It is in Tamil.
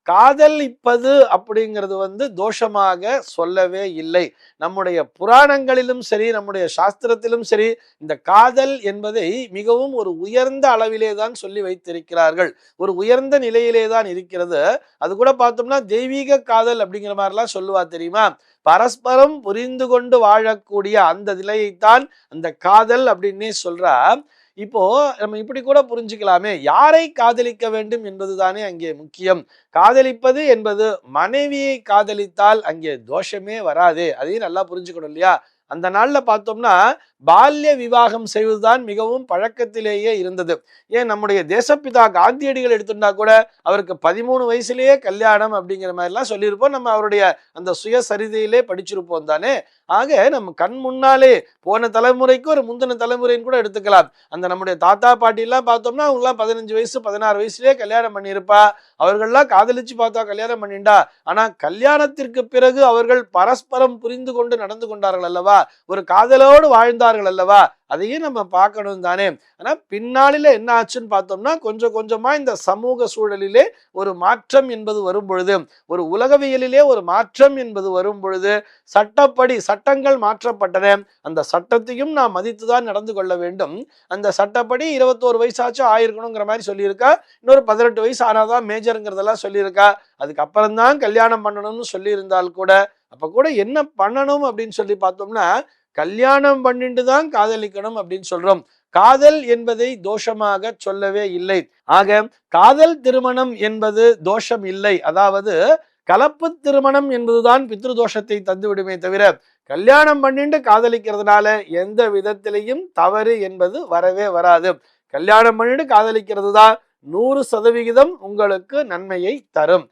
காதலிப்பது அப்படிங்கிறது தோஷமாக சொல்லவே இல்லை. நம்முடைய புராணங்களிலும் சரி, நம்முடைய சாஸ்திரத்திலும் சரி, இந்த காதல் என்பதை மிகவும் ஒரு உயர்ந்த அளவிலே தான் சொல்லி வைத்திருக்கிறார்கள். ஒரு உயர்ந்த நிலையிலே தான் இருக்கிறது. அது கூட பார்த்தோம்னா தெய்வீக காதல் அப்படிங்கிற மாதிரிலாம் சொல்லுவா தெரியுமா? பரஸ்பரம் புரிந்து கொண்டு வாழக்கூடிய அந்த நிலையைத்தான் அந்த காதல் அப்படின்னே சொல்றா. இப்போ நம்ம இப்படி கூட புரிஞ்சுக்கலாமே, யாரை காதலிக்க வேண்டும் என்பதுதானே அங்கே முக்கியம். காதலிப்பது என்பது மனைவியை காதலித்தால் அங்கே தோஷமே வராது. அதையும் நல்லா புரிஞ்சுக்கணும் இல்லையா? அந்த நாள்ல பார்த்தோம்னா பால்ய விவாகம் செய்வதுதான் மிகவும் பழக்கத்திலேயே இருந்தது. ஏன் நம்முடைய தேசப்பிதா காந்தியடிகள் எடுத்துட்டா கூட அவருக்கு 13 வயசுலேயே கல்யாணம் அப்படிங்கிற மாதிரி எல்லாம் சொல்லியிருப்போம். நம்ம அவருடைய அந்த சுயசரிதையிலே படிச்சிருப்போம் தானே. ஆக நம்ம கண் முன்னாலே போன தலைமுறைக்கு ஒரு முந்தின தலைமுறைன்னு கூட எடுத்துக்கலாம். அந்த நம்முடைய தாத்தா பாட்டி எல்லாம் பார்த்தோம்னா அவங்கலாம் 15 வயசு 16 வயசுலயே கல்யாணம் பண்ணியிருப்பா. அவர்கள்லாம் காதலிச்சு பார்த்தா கல்யாணம் பண்ணிண்டா. ஆனா கல்யாணத்திற்கு பிறகு அவர்கள் பரஸ்பரம் புரிந்து கொண்டு நடந்து கொண்டார்கள் அல்லவா? ஒரு காதலோடு வாழ்ந்தார்கள் அல்லவா? அதையும் நம்ம பார்க்கணும் தானே. ஆனா பின்னாளில என்ன ஆச்சுன்னு பார்த்தோம்னா கொஞ்சம் கொஞ்சமா இந்த சமூக சூழலிலே ஒரு மாற்றம் என்பது வரும் பொழுது, ஒரு உலகவியலிலே ஒரு மாற்றம் என்பது வரும் பொழுது சட்டப்படி சட்டங்கள் மாற்றப்பட்டன. அந்த சட்டத்தையும் நாம் மதித்துதான் நடந்து கொள்ள வேண்டும். அந்த சட்டப்படி 21 வயசாச்சும் ஆயிருக்கணுங்கிற மாதிரி சொல்லியிருக்கா. இன்னொரு 18 வயசு ஆனாதான் மேஜருங்கிறதெல்லாம் சொல்லியிருக்கா. அதுக்கப்புறம் தான் கல்யாணம் பண்ணணும்னு சொல்லி இருந்தால் கூட, அப்ப கூட என்ன பண்ணணும் அப்படின்னு சொல்லி பார்த்தோம்னா, கல்யாணம் பண்ணிட்டு தான் காதலிக்கணும் அப்படின்னு சொல்றோம். காதல் என்பதை தோஷமாக சொல்லவே இல்லை. ஆக காதல் திருமணம் என்பது தோஷம் இல்லை. அதாவது கலப்பு திருமணம் என்பதுதான் பித்ரு தோஷத்தை தந்து விடுமே தவிர, கல்யாணம் பண்ணிட்டு காதலிக்கிறதுனால எந்த விதத்திலையும் தவறு என்பது வரவே வராது. கல்யாணம் பண்ணிட்டு காதலிக்கிறது தான் 100% உங்களுக்கு நன்மையை தரும்.